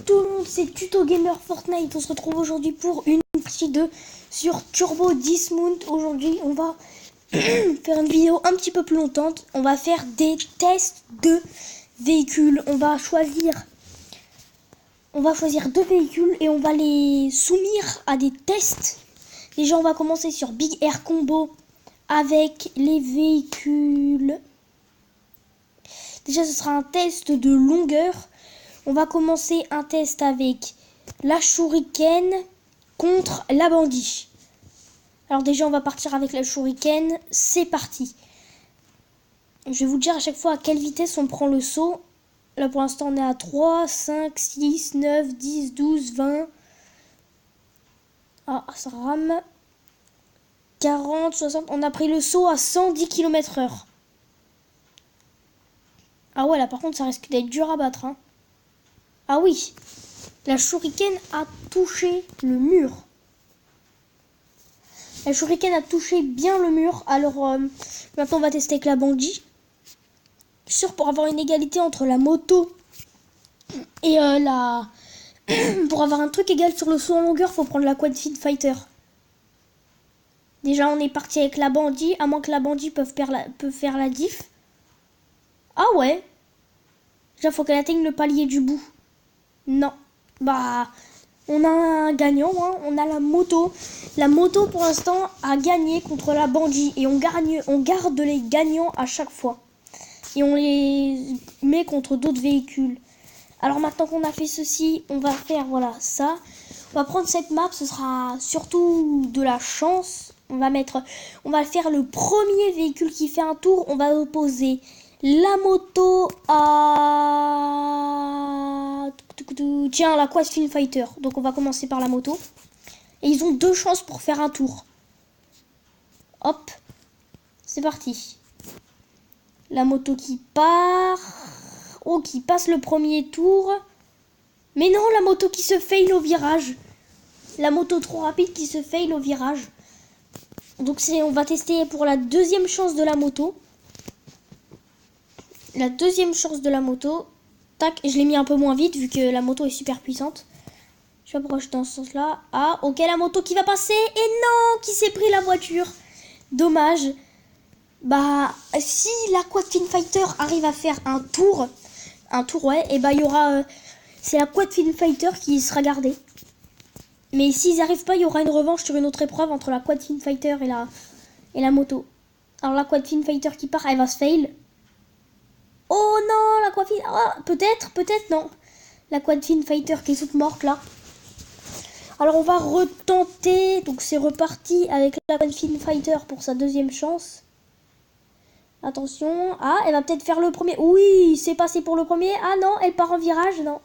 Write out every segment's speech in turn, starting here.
tout le monde, c'est Tuto Gamer Fortnite. On se retrouve aujourd'hui pour une partie 2 sur Turbo Dismount. Aujourd'hui, on va faire une vidéo un petit peu plus longtemps. On va faire des tests de véhicules. On va choisir deux véhicules et on va les soumettre à des tests. Déjà, on va commencer sur Big Air Combo avec les véhicules. Déjà, ce sera un test de longueur. On va commencer un test avec la Shuriken contre la Bandit. Alors déjà, on va partir avec la Shuriken. C'est parti. Je vais vous dire à chaque fois à quelle vitesse on prend le saut. Là, pour l'instant, on est à 3, 5, 6, 9, 10, 12, 20. Ah, ça rame. 40, 60. On a pris le saut à 110 km/h. Ah ouais, là, par contre, ça risque d'être dur à battre, hein. Ah oui, la Shuriken a touché le mur. La Shuriken a touché bien le mur. Alors, maintenant, on va tester avec la Bandit. Je suis sûr, pour avoir une égalité entre la moto et la... pour avoir un truc égal sur le saut en longueur, faut prendre la Quad Fin Fighter. Déjà, on est parti avec la Bandit, à moins que la Bandit peut faire la diff. Ah ouais. Déjà, faut qu'elle atteigne le palier du bout. Non. Bah, on a un gagnant, hein. On a la moto. La moto, pour l'instant, a gagné contre la Bandit. Et on garde les gagnants à chaque fois. Et on les met contre d'autres véhicules. Alors maintenant qu'on a fait ceci, on va faire, voilà, ça. On va prendre cette map, ce sera surtout de la chance. On va faire le premier véhicule qui fait un tour. On va opposer la moto à... Tiens, la Quad Fin Fighter. Donc on va commencer par la moto. Et ils ont 2 chances pour faire un tour. Hop. C'est parti. La moto qui part. Oh, qui passe le premier tour. Mais non, la moto qui se fail au virage. La moto trop rapide qui se fail au virage. Donc on va tester pour la deuxième chance de la moto. La deuxième chance de la moto. Tac, je l'ai mis un peu moins vite vu que la moto est super puissante. Je m'approche dans ce sens-là. Ah, ok, la moto qui va passer. Et non, qui s'est pris la voiture. Dommage. Bah, si la Quad Fin Fighter arrive à faire un tour, ouais, et bah il y aura... c'est la Quad Fin Fighter qui sera gardée. Mais s'ils n'arrivent pas, il y aura une revanche sur une autre épreuve entre la Quad Fin Fighter et la moto. Alors la Quad Fin Fighter qui part, elle va se fail. Oh non, la Quad Fin... Ah, peut-être non. La Quad Fin Fighter qui est toute morte là. Alors on va retenter. Donc c'est reparti avec la Quad Fin Fighter pour sa deuxième chance. Attention. Ah, elle va peut-être faire le premier. Oui, c'est passé pour le premier. Ah non, elle part en virage, non.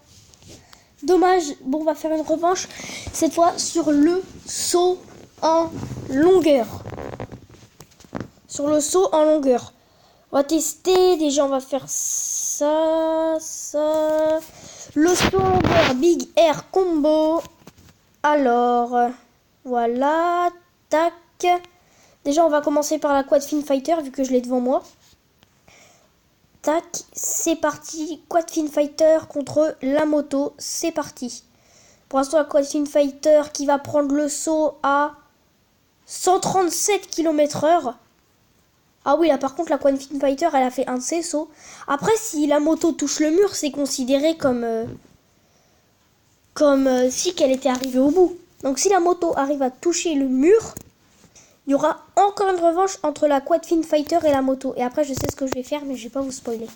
Dommage. Bon, on va faire une revanche. Cette fois sur le saut en longueur. Sur le saut en longueur. On va tester. Déjà, on va faire ça. Le saut en longueur Big Air Combo. Alors, voilà. Tac. Déjà, on va commencer par la Quad Fin Fighter, vu que je l'ai devant moi. Tac, c'est parti. Quad Fin Fighter contre la moto. C'est parti. Pour l'instant, la Quad Fin Fighter qui va prendre le saut à 137 km/h. Ah oui, là par contre, la Quad Fin Fighter, elle a fait un de ses sauts. Après, si la moto touche le mur, c'est considéré comme si qu'elle était arrivée au bout. Donc si la moto arrive à toucher le mur, il y aura encore une revanche entre la Quad Fin Fighter et la moto. Et après, je sais ce que je vais faire, mais je vais pas vous spoiler.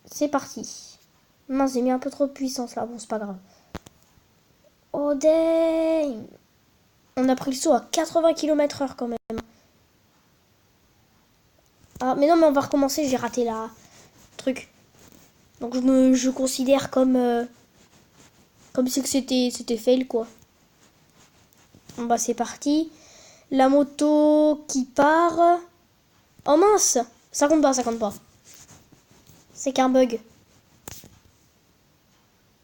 C'est parti. Mince, j'ai mis un peu trop de puissance là. Bon, c'est pas grave. Oh dang. On a pris le saut à 80 km/h quand même. Ah, mais non, mais on va recommencer. J'ai raté la truc. Donc je considère comme si que c'était fail quoi. Bon bah c'est parti. La moto qui part. Oh mince. Ça compte pas. C'est qu'un bug.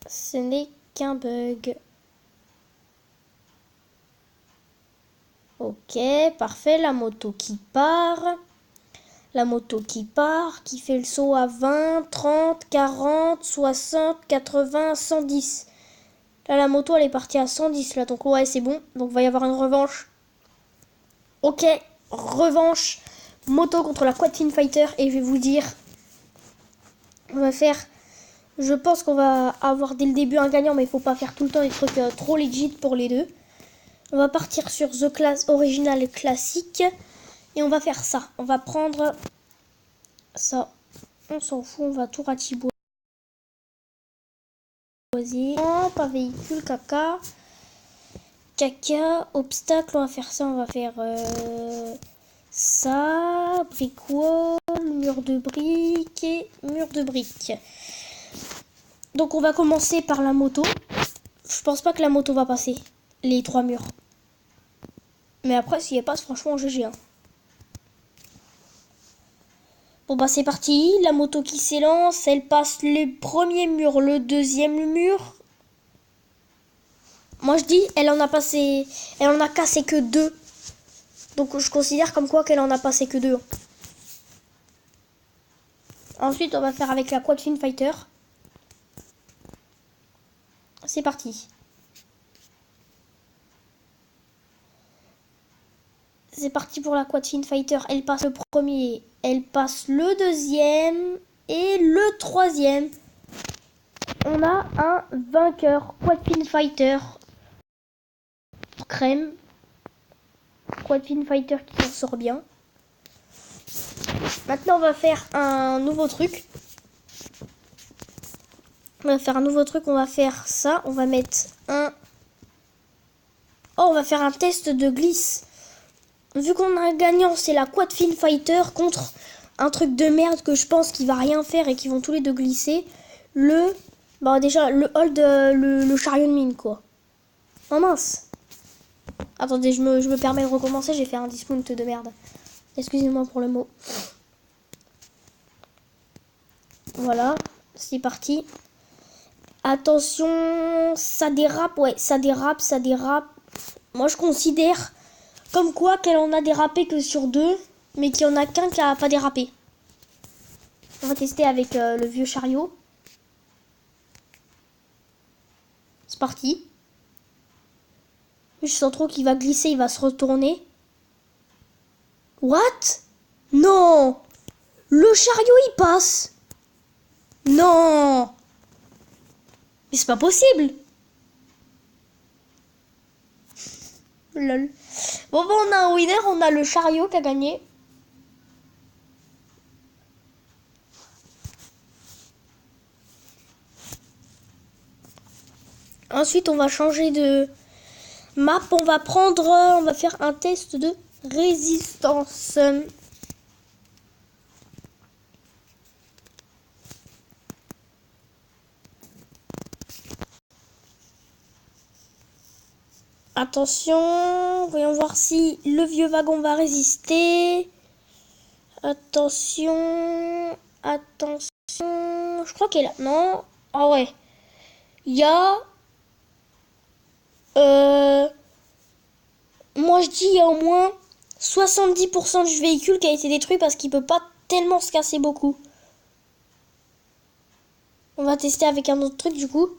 Ce n'est qu'un bug. Ok, parfait. La moto qui part. La moto qui part, qui fait le saut à 20, 30, 40, 60, 80, 110. Là, la moto, elle est partie à 110, là. Donc, ouais, c'est bon. Donc, il va y avoir une revanche. Ok, revanche. Moto contre la Quad Fin Fighter. Et je vais vous dire... On va faire... Je pense qu'on va avoir dès le début un gagnant, mais il faut pas faire tout le temps des trucs trop legit pour les deux. On va partir sur The Class original classique. Et on va faire ça. On va prendre ça. On s'en fout, on va tout ratiboiser. Non, pas véhicule, caca. Caca, obstacle, on va faire ça. On va faire ça. Brick wall, mur de briques et mur de briques. Donc on va commencer par la moto. Je pense pas que la moto va passer les 3 murs. Mais après, si elle passe, franchement, GG. Hein. Bon bah c'est parti. La moto qui s'élance, elle passe le premier mur, le deuxième mur. Moi je dis, elle en a cassé que 2. Donc je considère comme quoi qu'elle en a passé que 2. Ensuite, on va faire avec la Quad Fin Fighter. C'est parti. C'est parti pour la Quad Fin Fighter. Elle passe le premier, elle passe le deuxième et le troisième. On a un vainqueur. Quad Fin Fighter. Crème. Quad Fin Fighter qui s'en sort bien. Maintenant, on va faire un nouveau truc. On va faire ça. On va mettre un... Oh, on va faire un test de glisse. Vu qu'on a un gagnant, c'est la Quad Fin Fighter contre un truc de merde que je pense qu'il va rien faire et qui vont tous les deux glisser. Déjà, le hold, le chariot de mine, quoi. Oh mince. Attendez, je me permets de recommencer, j'ai fait un dismount de merde. Excusez-moi pour le mot. Voilà, c'est parti. Attention, ça dérape, ouais, ça dérape. Moi, je considère comme quoi qu'elle en a dérapé que sur 2, mais qu'il n'y en a qu'un qui n'a pas dérapé. On va tester avec le vieux chariot. C'est parti. Je sens trop qu'il va glisser, il va se retourner. What? Non! Le chariot, il passe! Non! Mais c'est pas possible! Lol. Bon, on a un winner, on a le chariot qui a gagné. Ensuite, on va changer de map. On va faire un test de résistance. Attention, voyons voir si le vieux wagon va résister. Attention, je crois qu'elle est là. Non, ah ouais. Il y a... moi je dis il y a au moins 70% du véhicule qui a été détruit parce qu'il peut pas tellement se casser beaucoup. On va tester avec un autre truc du coup.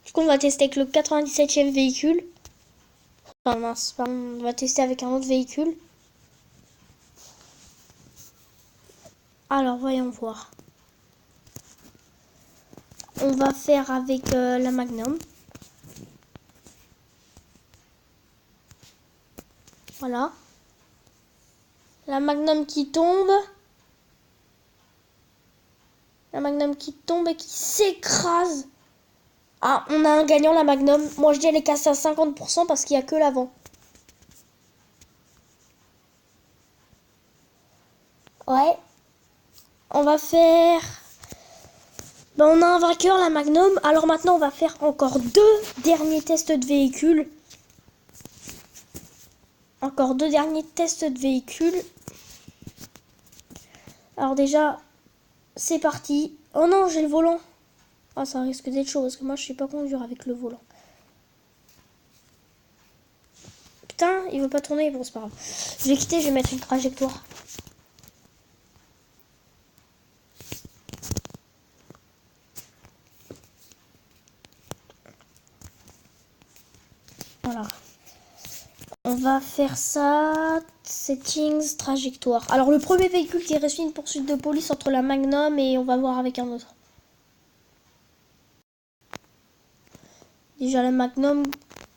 Du coup on va tester avec le 97e véhicule. Enfin mince, on va tester avec un autre véhicule. Alors voyons voir. On va faire avec la Magnum. Voilà. La Magnum qui tombe. La Magnum qui tombe et qui s'écrase. Ah, on a un gagnant, la Magnum. Moi, je dis elle est cassée à 50% parce qu'il n'y a que l'avant. Ouais. On va faire... on a un vainqueur, la Magnum. Alors maintenant, on va faire encore 2 derniers tests de véhicules. Encore 2 derniers tests de véhicules. Alors déjà, c'est parti. Oh non, j'ai le volant. Ah, ça risque d'être chaud parce que moi, je sais pas conduire avec le volant. putain, il veut pas tourner. Bon, c'est pas grave. Je vais quitter, je vais mettre une trajectoire. Voilà. On va faire ça. Settings, trajectoire. Alors, le premier véhicule qui reçu une poursuite de police entre la Magnum et on va voir avec un autre. Déjà, la Magnum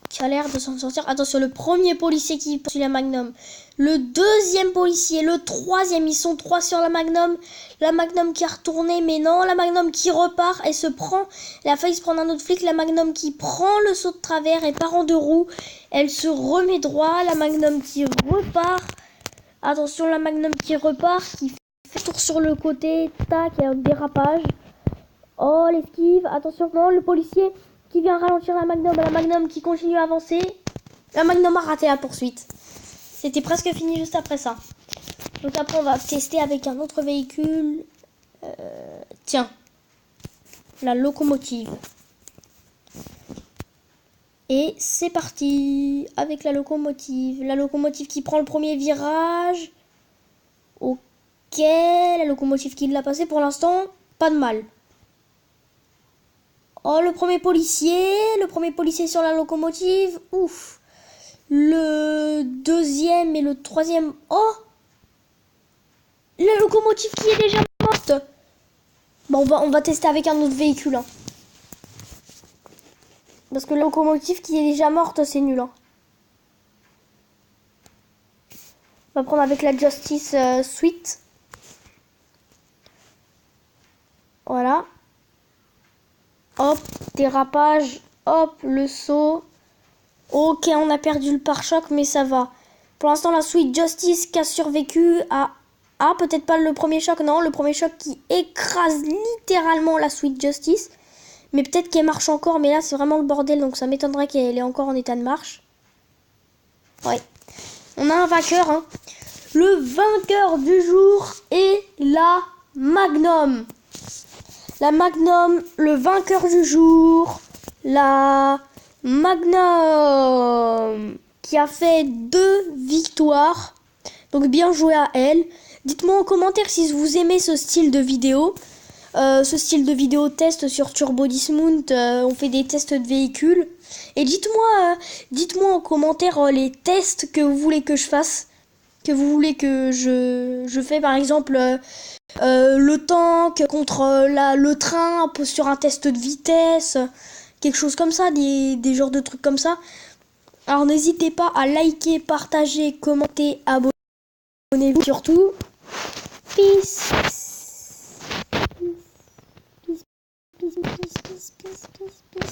qui a l'air de s'en sortir. Attention, le premier policier qui poursuit la Magnum. Le deuxième policier, le troisième. Ils sont 3 sur la Magnum. La Magnum qui a retourné, mais non. La Magnum qui repart et se prend. Elle a failli se prendre un autre flic. La Magnum qui prend le saut de travers et part en 2 roues. Elle se remet droit. La Magnum qui repart. Attention, la Magnum qui repart. Qui fait tour sur le côté. Tac, il y a un dérapage. Oh, l'esquive. Attention, non, le policier qui vient ralentir la Magnum qui continue à avancer. La Magnum a raté la poursuite. C'était presque fini juste après ça. Donc après on va tester avec un autre véhicule. Tiens, la locomotive. Et c'est parti avec la locomotive. La locomotive qui prend le premier virage. Ok, la locomotive qui l'a passé pour l'instant, pas de mal. Oh, le premier policier sur la locomotive, ouf. Le deuxième et le troisième, oh. La locomotive qui est déjà morte. Bon, on va tester avec un autre véhicule. Hein. Parce que la locomotive qui est déjà morte, c'est nul. Hein. On va prendre avec la Justice Suite. Voilà. Hop, dérapage, hop, le saut. Ok, on a perdu le pare-choc, mais ça va. Pour l'instant, la Sweet Justice qui a survécu à... Ah, peut-être pas le premier choc, non. Le premier choc qui écrase littéralement la Sweet Justice. Mais peut-être qu'elle marche encore, mais là, c'est vraiment le bordel, donc ça m'étonnerait qu'elle est encore en état de marche. Ouais. On a un vainqueur, hein. Le vainqueur du jour est la Magnum. La Magnum, le vainqueur du jour, la Magnum, qui a fait 2 victoires. Donc bien joué à elle. Dites-moi en commentaire si vous aimez ce style de vidéo. Ce style de vidéo test sur Turbo Dismount. On fait des tests de véhicules. Et dites-moi en commentaire les tests que vous voulez que je fasse. Que vous voulez que je fais par exemple... le tank contre le train sur un test de vitesse, quelque chose comme ça, des genres de trucs comme ça. Alors n'hésitez pas à liker, partager, commenter, abonnez-vous surtout. Peace. Peace, peace, peace, peace, peace, peace, peace, peace.